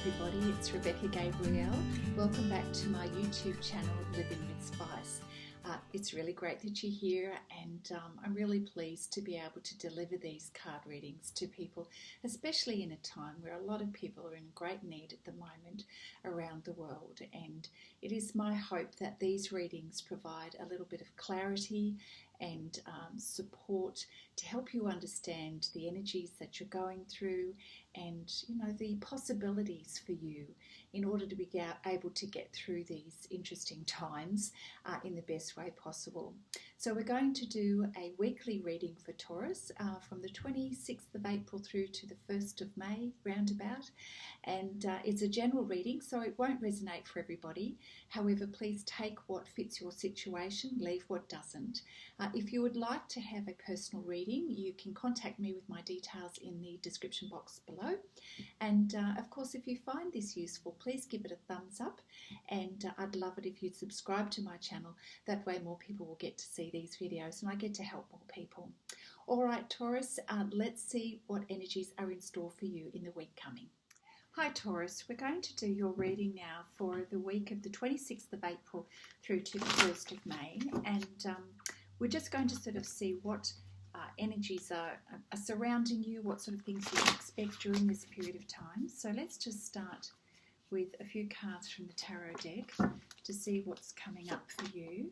everybody, it's Rebecca Gabrielle. Welcome back to my YouTube channel, Living with Spice. It's really great that you're here, and I'm really pleased to be able to deliver these card readings to people, especially in a time where a lot of people are in great need at the moment around the world. And it is my hope that these readings provide a little bit of clarity and support to help you understand the energies that you're going through, and the possibilities for you in order to be able to get through these interesting times in the best way possible. So we're going to do a weekly reading for Taurus from the 26th of April through to the 1st of May roundabout, and it's a general reading, so it won't resonate for everybody. However, please take what fits your situation, leave what doesn't. If you would like to have a personal reading, you can contact me with my details in the description box below. And of course, if you find this useful, please give it a thumbs up, and I'd love it if you'd subscribe to my channel. That way more people will get to see these videos and I get to help more people. All right, Taurus, let's see what energies are in store for you in the week coming. Hi Taurus, we're going to do your reading now for the week of the 26th of April through to the 1st of May, and we're just going to sort of see what energies are surrounding you, what sort of things you can expect during this period of time. So let's just start with a few cards from the tarot deck to see what's coming up for you.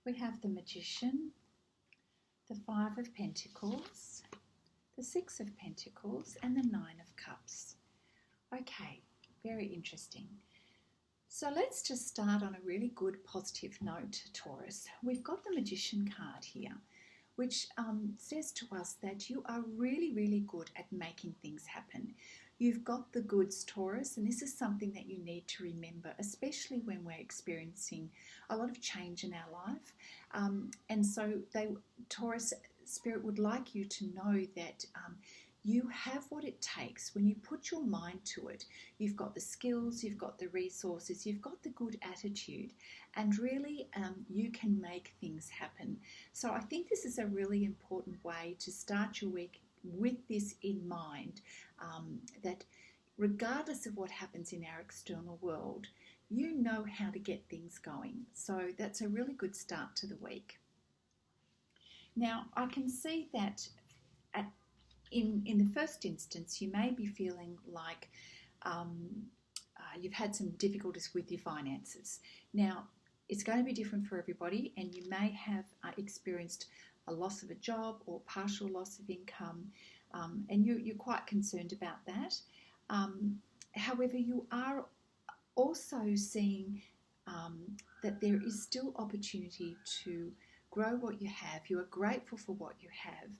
We have the Magician, the Five of Pentacles, the Six of Pentacles, and the Nine of Cups. Okay, very interesting. So let's just start on a really good positive note, Taurus. We've got the Magician card here, which says to us that you are really, really good at making things happen. You've got the goods, Taurus, and this is something that you need to remember, especially when we're experiencing a lot of change in our life. And so Taurus, Spirit would like you to know that you have what it takes. When you put your mind to it, you've got the skills, you've got the resources, you've got the good attitude, and really you can make things happen. So I think this is a really important way to start your week with this in mind, that regardless of what happens in our external world, you know how to get things going. So that's a really good start to the week. Now, I can see that in the first instance, you may be feeling like you've had some difficulties with your finances. Now, it's going to be different for everybody, and you may have experienced a loss of a job or partial loss of income, and you're quite concerned about that. However, you are also seeing that there is still opportunity to grow what you have. You are grateful for what you have,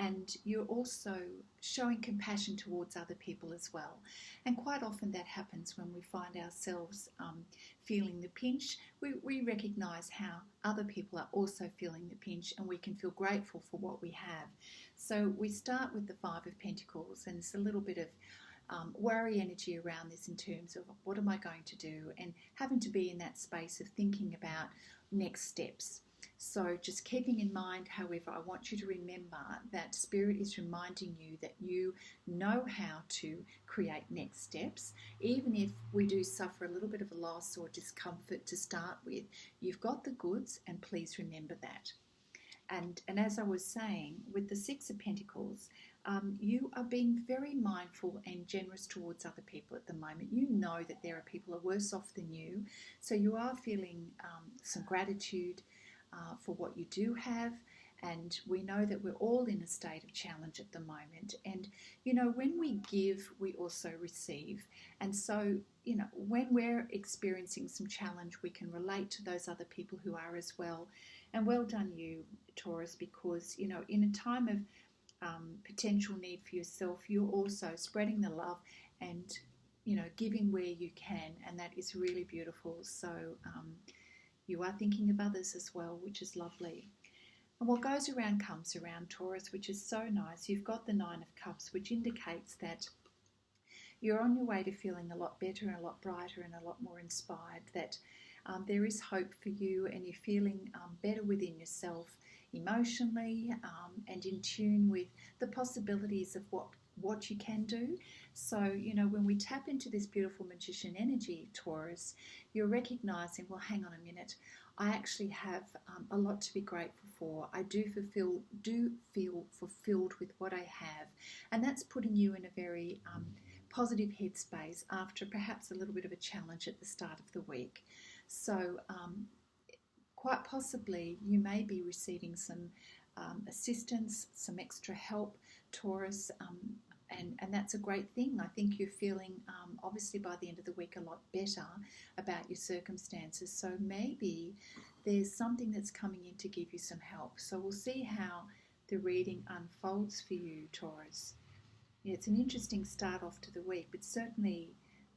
and you're also showing compassion towards other people as well. And quite often that happens when we find ourselves feeling the pinch. We recognise how other people are also feeling the pinch, and we can feel grateful for what we have. So we start with the Five of Pentacles, and it's a little bit of worry energy around this in terms of what am I going to do, and having to be in that space of thinking about next steps. So just keeping in mind, however, I want you to remember that Spirit is reminding you that you know how to create next steps. Even if we do suffer a little bit of a loss or discomfort to start with, you've got the goods, and please remember that. And as I was saying, with the Six of Pentacles, you are being very mindful and generous towards other people at the moment. You know that there are people who are worse off than you, so you are feeling some gratitude for what you do have, and we know that we're all in a state of challenge at the moment, and when we give, we also receive. And so when we're experiencing some challenge, we can relate to those other people who are as well. And well done you, Taurus, because in a time of potential need for yourself, you're also spreading the love and giving where you can, and that is really beautiful. So you are thinking of others as well, which is lovely. And what goes around comes around, Taurus, which is so nice. You've got the Nine of Cups, which indicates that you're on your way to feeling a lot better and a lot brighter and a lot more inspired, that there is hope for you, and you're feeling better within yourself emotionally, and in tune with the possibilities of what you can do. So, when we tap into this beautiful magician energy, Taurus, you're recognizing, well, hang on a minute, I actually have a lot to be grateful for. I do feel fulfilled with what I have. And that's putting you in a very positive headspace after perhaps a little bit of a challenge at the start of the week. So quite possibly you may be receiving some assistance, some extra help, Taurus, and that's a great thing. I think you're feeling, obviously by the end of the week, a lot better about your circumstances. So maybe there's something that's coming in to give you some help. So we'll see how the reading unfolds for you, Taurus. Yeah, it's an interesting start off to the week, but certainly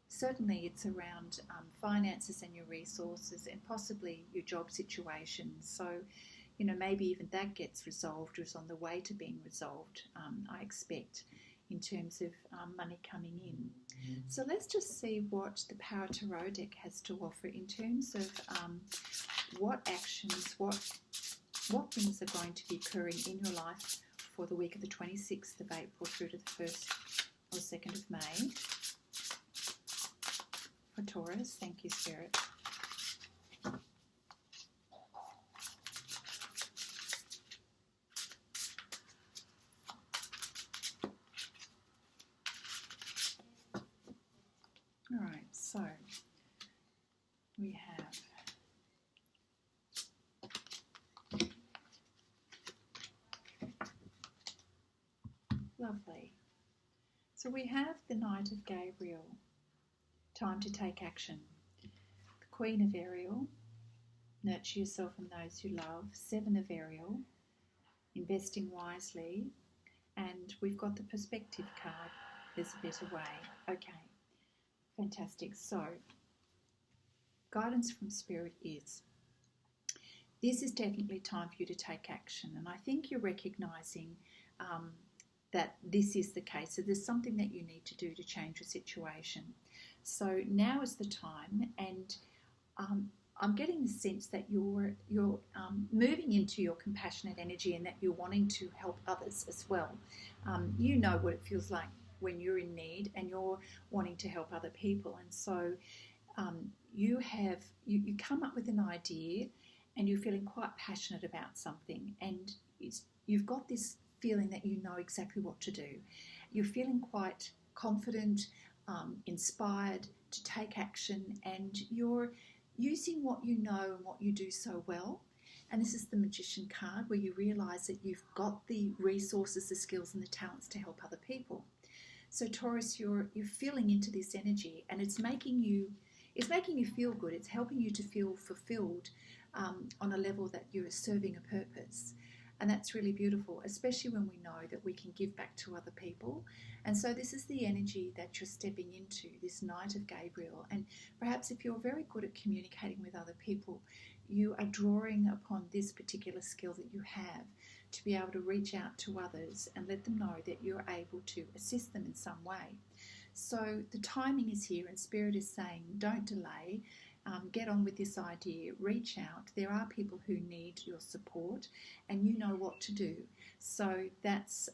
it's around finances and your resources and possibly your job situation. So, maybe even that gets resolved or is on the way to being resolved, I expect, in terms of money coming in. So let's just see what the Power Tarot deck has to offer in terms of what actions, what things are going to be occurring in your life for the week of the 26th of April through to the 1st or 2nd of May. For Taurus, thank you, Spirit. All right, so we have lovely. So we have the Knight of Gabriel, time to take action. The Queen of Ariel, nurture yourself and those you love. 7 of Ariel, investing wisely. And we've got the Perspective card, there's a better way. Okay, fantastic. So, guidance from Spirit is, this is definitely time for you to take action. And I think you're recognising that this is the case. So there's something that you need to do to change your situation. So now is the time, and I'm getting the sense that you're moving into your compassionate energy and that you're wanting to help others as well. You know what it feels like when you're in need and you're wanting to help other people. And so you come up with an idea and you're feeling quite passionate about something, and you've got this feeling that you know exactly what to do. You're feeling quite confident, inspired to take action, and you're using what you know and what you do so well. And this is the Magician card, where you realise that you've got the resources, the skills and the talents to help other people. So Taurus, you're feeling into this energy, and it's making you feel good. It's helping you to feel fulfilled on a level that you're serving a purpose. And that's really beautiful, especially when we know that we can give back to other people. And so this is the energy that you're stepping into, this Knight of Gabriel. And perhaps if you're very good at communicating with other people, you are drawing upon this particular skill that you have to be able to reach out to others and let them know that you're able to assist them in some way. So the timing is here, and Spirit is saying, don't delay. Get on with this idea, reach out. There are people who need your support, and you know what to do. So that's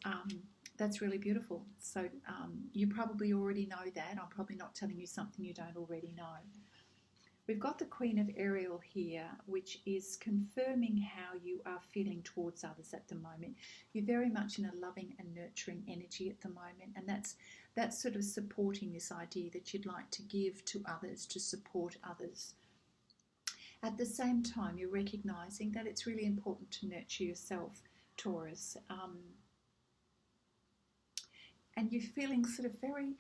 really beautiful. So you probably already know that. I'm probably not telling you something you don't already know. We've got the Queen of Ariel here, which is confirming how you are feeling towards others at the moment. You're very much in a loving and nurturing energy at the moment, and that's sort of supporting this idea that you'd like to give to others, to support others. At the same time, you're recognising that it's really important to nurture yourself, Taurus. And you're feeling sort of very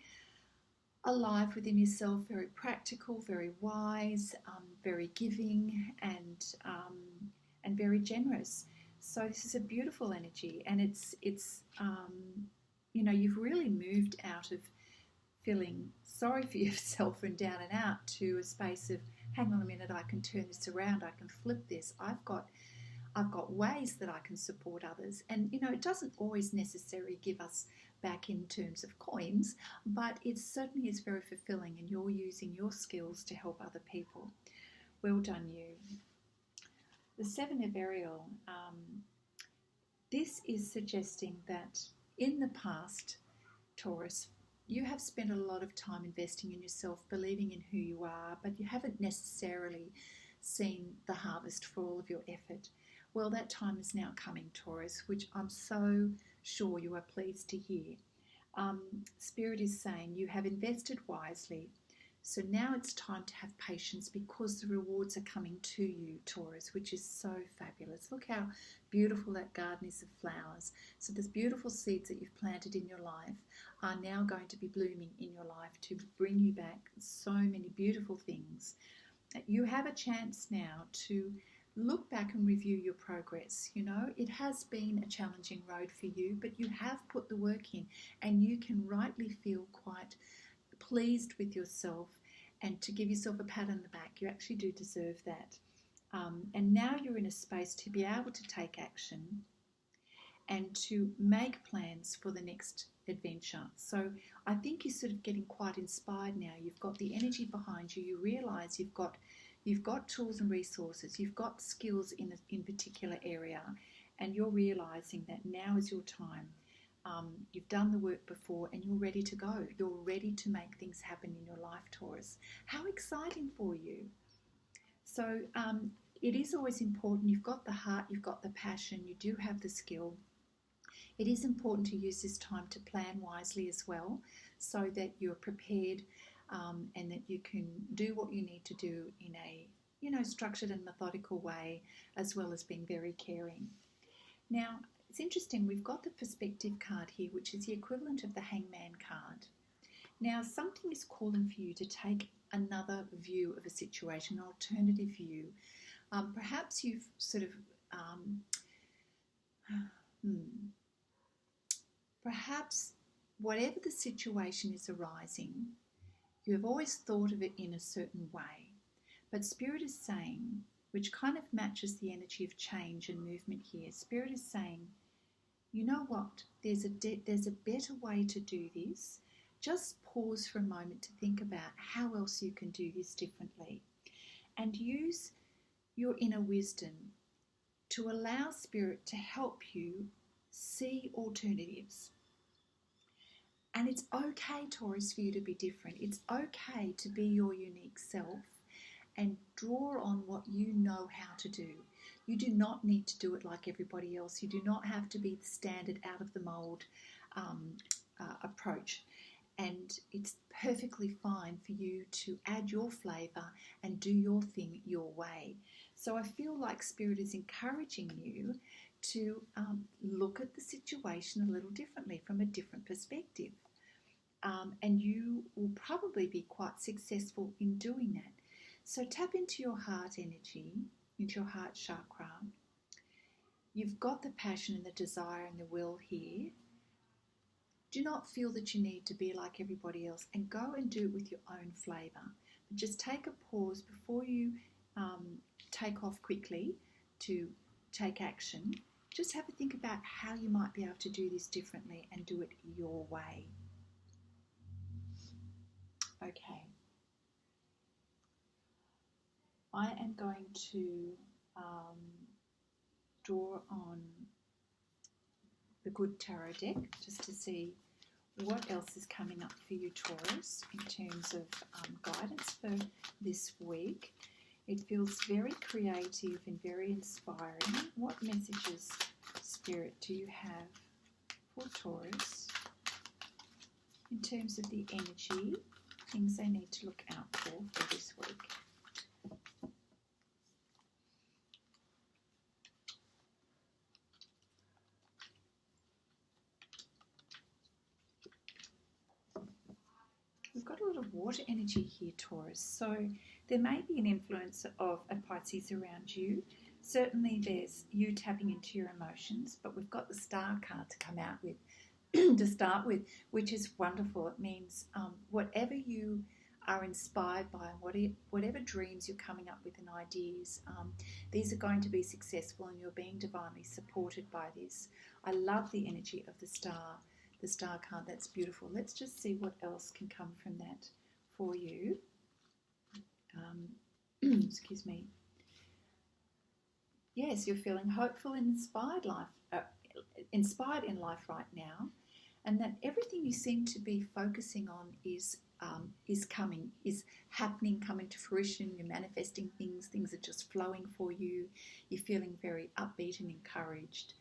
alive within yourself, very practical, very wise, very giving, and very generous. So this is a beautiful energy, and it's you've really moved out of feeling sorry for yourself and down and out to a space of, hang on a minute, I can turn this around, I can flip this. I've got ways that I can support others, and it doesn't always necessarily give us back in terms of coins, but it certainly is very fulfilling, and you're using your skills to help other people. Well done, you. The 7 of Ariel, This is suggesting that in the past, Taurus, you have spent a lot of time investing in yourself, believing in who you are, but you haven't necessarily seen the harvest for all of your effort. Well, that time is now coming, Taurus, which I'm so sure you are pleased to hear. Spirit is saying you have invested wisely, so now it's time to have patience because the rewards are coming to you, Taurus, which is so fabulous. Look how beautiful that garden is of flowers. So those beautiful seeds that you've planted in your life are now going to be blooming in your life to bring you back so many beautiful things. You have a chance now to look back and review your progress. You know, it has been a challenging road for you, but you have put the work in and you can rightly feel quite pleased with yourself, and to give yourself a pat on the back. You actually do deserve that. And now you're in a space to be able to take action and to make plans for the next adventure. So I think you're sort of getting quite inspired now. You've got the energy behind you. You realise you've got tools and resources. You've got skills in particular area, and you're realising that now is your time. You've done the work before and you're ready to go. You're ready to make things happen in your life, Taurus. How exciting for you. So it is always important. You've got the heart, you've got the passion, you do have the skill. It is important to use this time to plan wisely as well, so that you're prepared and that you can do what you need to do in a structured and methodical way, as well as being very caring. Now, it's interesting, we've got the perspective card here, which is the equivalent of the hangman card. Now, something is calling for you to take another view of a situation, an alternative view. Perhaps you've sort of, perhaps whatever the situation is arising, you have always thought of it in a certain way. But Spirit is saying, which kind of matches the energy of change and movement here, Spirit is saying, you know what, there's a better way to do this. Just pause for a moment to think about how else you can do this differently, and use your inner wisdom to allow Spirit to help you see alternatives. And it's okay, Taurus, for you to be different. It's okay to be your unique self and draw on what you know how to do. You do not need to do it like everybody else. You do not have to be the standard, out of the mold approach. And it's perfectly fine for you to add your flavour and do your thing your way. So I feel like Spirit is encouraging you to look at the situation a little differently, from a different perspective. And you will probably be quite successful in doing that. So tap into your heart energy, into your heart chakra. You've got the passion and the desire and the will here. Do not feel that you need to be like everybody else, and go and do it with your own flavour. But just take a pause before you take off quickly to take action. Just have a think about how you might be able to do this differently and do it your way. Okay. I am going to draw on the Good Tarot deck just to see what else is coming up for you, Taurus, in terms of guidance for this week. It feels very creative and very inspiring. What messages, Spirit, do you have for Taurus in terms of the energy, things they need to look out for this week? We've got a lot of water energy here, Taurus, so there may be an influence of a Pisces around you. Certainly there's you tapping into your emotions, but we've got the Star card to come out with to start with, which is wonderful. It means whatever you are inspired by, whatever dreams you're coming up with and ideas, these are going to be successful, and you're being divinely supported by this. I love the energy of the Star card. That's beautiful. Let's just see what else can come from that for you. Excuse me. Yes, you're feeling hopeful and inspired inspired in life right now, and that everything you seem to be focusing on is happening, coming to fruition. You're manifesting things are just flowing for you. You're feeling very upbeat and encouraged,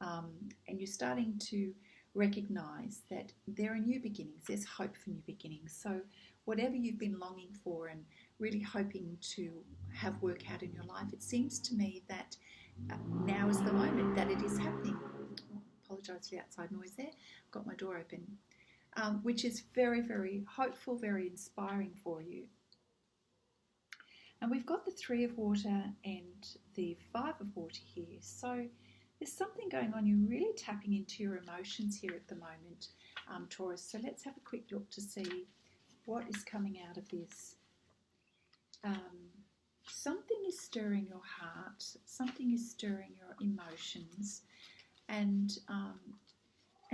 and you're starting to recognize that there are new beginnings. There's hope for new beginnings. So whatever you've been longing for and really hoping to have work out in your life, it seems to me that now is the moment that it is happening. Apologise for the outside noise there. Got my door open. Which is very, very hopeful, very inspiring for you. And we've got the 3 of water and the 5 of water here. So there's something going on. You're really tapping into your emotions here at the moment, Taurus. So let's have a quick look to see what is coming out of this. Something is stirring your heart. Something is stirring your emotions. And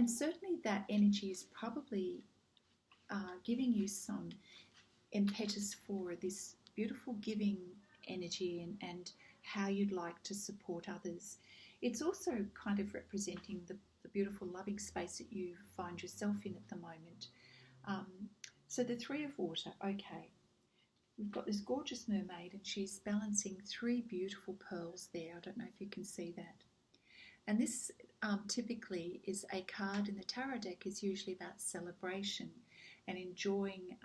certainly that energy is probably giving you some impetus for this beautiful giving energy and how you'd like to support others. It's also kind of representing the beautiful loving space that you find yourself in at the moment. So the 3 of water, okay. We've got this gorgeous mermaid and she's balancing 3 beautiful pearls there. I don't know if you can see that. And this typically is a card in the tarot deck is usually about celebration and enjoying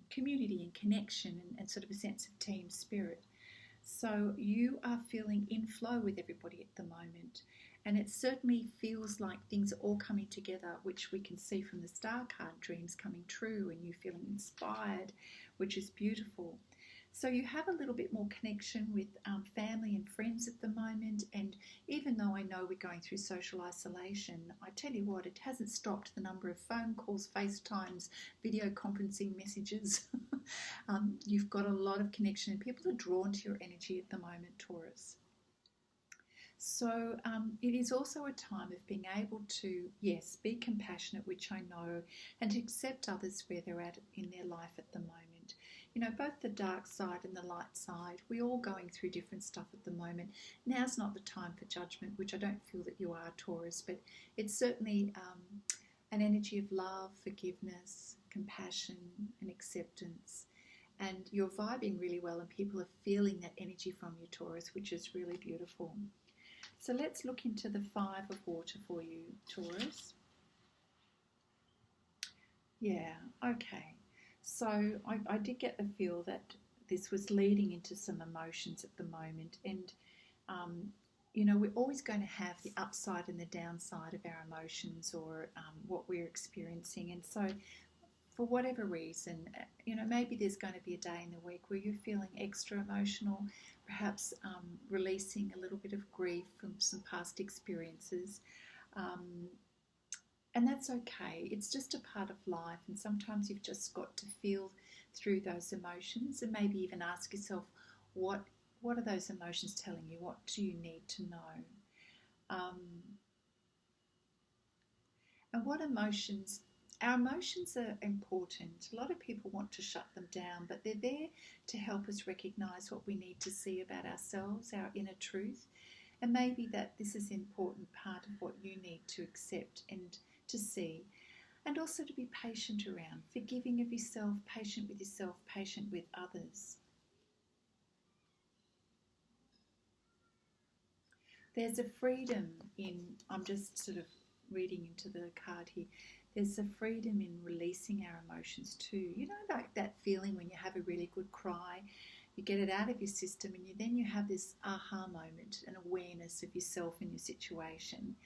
community and connection and sort of a sense of team spirit. So you are feeling in flow with everybody at the moment. And it certainly feels like things are all coming together, which we can see from the star card, dreams coming true and you feeling inspired, which is beautiful. So you have a little bit more connection with family and friends at the moment, and even though I know we're going through social isolation, I tell you what, it hasn't stopped the number of phone calls, FaceTimes, video conferencing messages. You've got a lot of connection and people are drawn to your energy at the moment, Taurus. So it is also a time of being able to, yes, be compassionate, which I know, and to accept others where they're at in their life at the moment. You know, both the dark side and the light side, we're all going through different stuff at the moment. Now's not the time for judgment, which I don't feel that you are, Taurus, but it's certainly an energy of love, forgiveness, compassion and acceptance. And you're vibing really well and people are feeling that energy from you, Taurus, which is really beautiful. So let's look into the 5 of water for you, Taurus. Yeah, okay. So I did get the feel that this was leading into some emotions at the moment. And, you know, we're always going to have the upside and the downside of our emotions or what we're experiencing. And so for whatever reason, you know, maybe there's going to be a day in the week where you're feeling extra emotional, perhaps releasing a little bit of grief from some past experiences. And that's okay. It's just a part of life. And sometimes you've just got to feel through those emotions and maybe even ask yourself, what are those emotions telling you? What do you need to know? And what emotions, our emotions are important. A lot of people want to shut them down, but they're there to help us recognize what we need to see about ourselves, our inner truth. And maybe that this is an important part of what you need to accept and to see, and also to be patient around, forgiving of yourself, patient with yourself, patient with others. There's a freedom in, I'm just sort of reading into the card here, there's a freedom in releasing our emotions too. You know, like that feeling when you have a really good cry, you get it out of your system and then you have this aha moment, an awareness of yourself and your situation.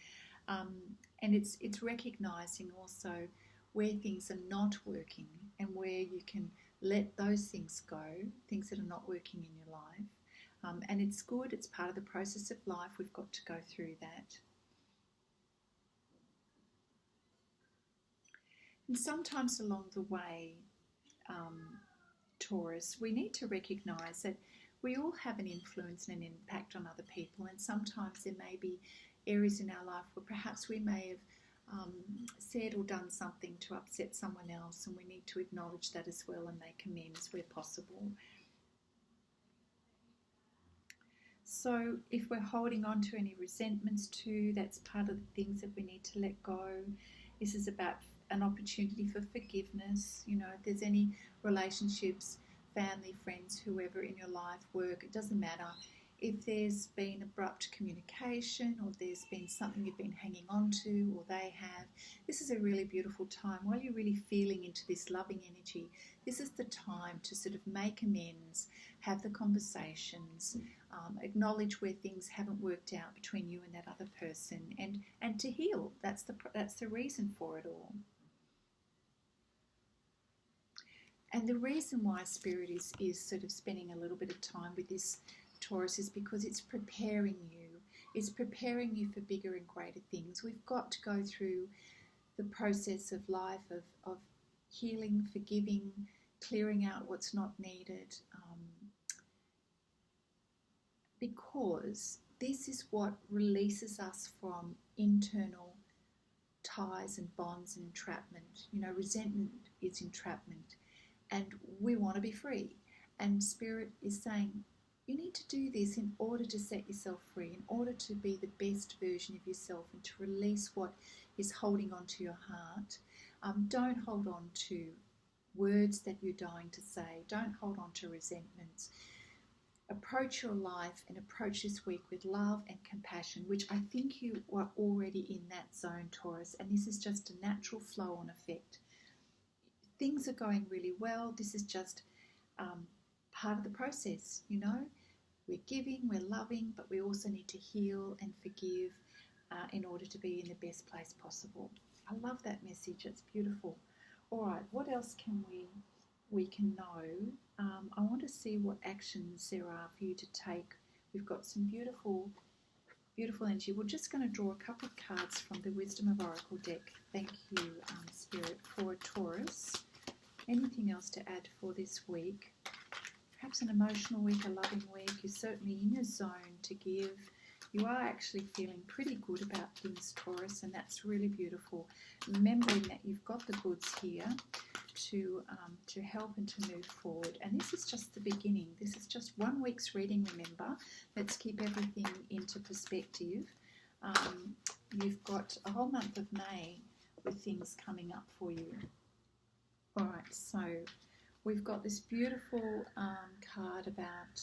And it's recognising also where things are not working and where you can let those things go, things that are not working in your life. And it's good, it's part of the process of life, we've got to go through that. And sometimes along the way, Taurus, we need to recognise that we all have an influence and an impact on other people, and sometimes there may be areas in our life where perhaps we may have said or done something to upset someone else, and we need to acknowledge that as well and make amends where possible. So if we're holding on to any resentments too, that's part of the things that we need to let go. This is about an opportunity for forgiveness. You know, if there's any relationships, family, friends, whoever in your life, work, it doesn't matter. If there's been abrupt communication or there's been something you've been hanging on to or they have, this is a really beautiful time. While you're really feeling into this loving energy, this is the time to sort of make amends, have the conversations, acknowledge where things haven't worked out between you and that other person, and to heal. That's the reason for it all. And the reason why Spirit is sort of spending a little bit of time with this Taurus is because it's preparing you. It's preparing you for bigger and greater things. We've got to go through the process of life of healing, forgiving, clearing out what's not needed, because this is what releases us from internal ties and bonds and entrapment. You know, resentment is entrapment, and we want to be free. And Spirit is saying, you need to do this in order to set yourself free, in order to be the best version of yourself and to release what is holding on to your heart. Don't hold on to words that you're dying to say. Don't hold on to resentments. Approach your life and approach this week with love and compassion, which I think you are already in that zone, Taurus, and this is just a natural flow-on effect. Things are going really well. This is just part of the process, you know. We're giving, we're loving, but we also need to heal and forgive in order to be in the best place possible. I love that message. It's beautiful. All right, what else can we can know? I want to see what actions there are for you to take. We've got some beautiful energy. We're just going to draw a couple of cards from the Wisdom of Oracle deck. Thank you, Spirit, for a Taurus. Anything else to add for this week? Perhaps an emotional week, a loving week. You're certainly in your zone to give. You are actually feeling pretty good about things, Taurus, and that's really beautiful. Remembering that you've got the goods here to help and to move forward. And this is just the beginning. This is just 1 week's reading, remember. Let's keep everything into perspective. You've got a whole month of May with things coming up for you. All right, so we've got this beautiful card about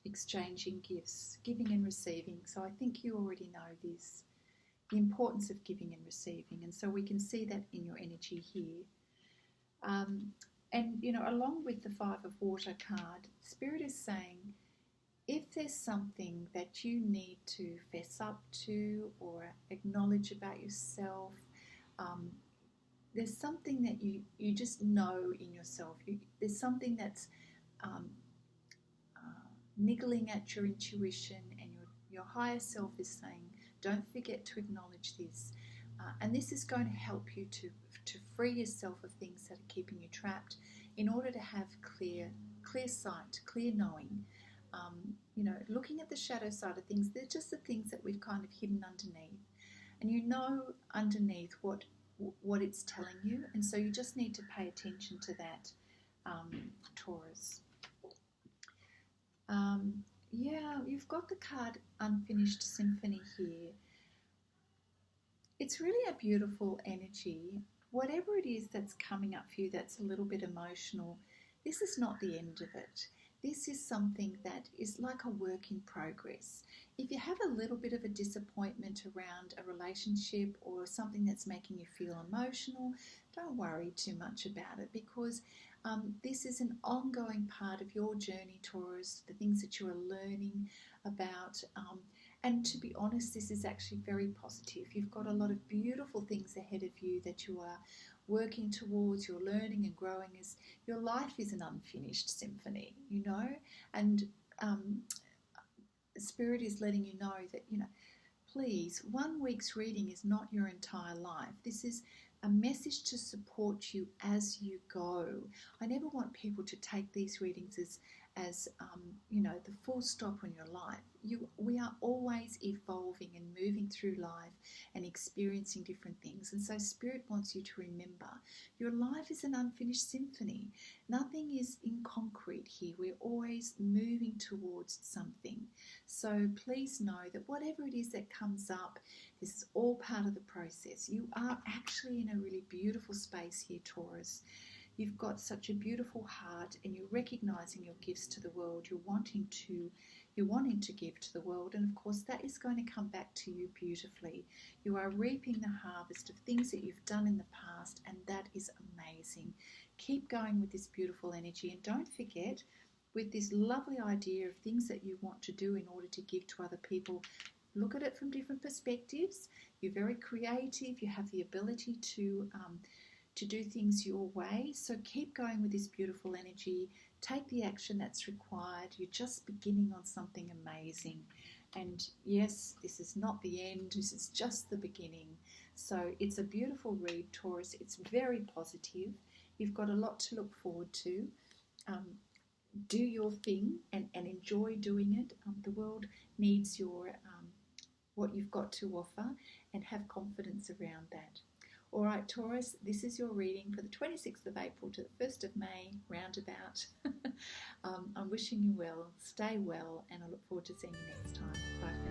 exchanging gifts, giving and receiving. So I think you already know this, the importance of giving and receiving. And so we can see that in your energy here. And, you know, along with the Five of Water card, Spirit is saying, if there's something that you need to fess up to or acknowledge about yourself, there's something that you just know in yourself. There's something that's niggling at your intuition, and your higher self is saying, don't forget to acknowledge this. And this is going to help you to free yourself of things that are keeping you trapped in order to have clear sight, clear knowing. You know, looking at the shadow side of things, they're just the things that we've kind of hidden underneath. And you know underneath what it's telling you, and so you just need to pay attention to that, Taurus. Yeah, you've got the card Unfinished Symphony here. It's really a beautiful energy. Whatever it is that's coming up for you that's a little bit emotional, this is not the end of it. This is something that is like a work in progress. If you have a little bit of a disappointment around a relationship or something that's making you feel emotional, don't worry too much about it, because this is an ongoing part of your journey, Taurus, the things that you are learning about. And to be honest, this is actually very positive. You've got a lot of beautiful things ahead of you that you are working towards, you're learning and growing. As your life is an unfinished symphony, you know, and Spirit is letting you know that, you know, please, 1 week's reading is not your entire life. This is a message to support you as you go. I never want people to take these readings as the full stop on your life. We are always evolving and moving through life and experiencing different things. And so Spirit wants you to remember your life is an unfinished symphony. Nothing is in concrete here. We're always moving towards something. So please know that whatever it is that comes up, this is all part of the process. You are actually in a really beautiful space here, Taurus. You've got such a beautiful heart, and you're recognizing your gifts to the world. You're wanting to give to the world, and of course that is going to come back to you beautifully. You are reaping the harvest of things that you've done in the past, and that is amazing. Keep going with this beautiful energy, and don't forget, with this lovely idea of things that you want to do in order to give to other people, look at it from different perspectives. You're very creative. You have the ability to do things your way. So keep going with this beautiful energy. Take the action that's required. You're just beginning on something amazing. And yes, this is not the end. This is just the beginning. So it's a beautiful read, Taurus. It's very positive. You've got a lot to look forward to. Do your thing and enjoy doing it. The world needs your what you've got to offer, and have confidence around that. All right, Taurus, this is your reading for the 26th of April to the 1st of May, roundabout. I'm wishing you well, stay well, and I look forward to seeing you next time. Bye.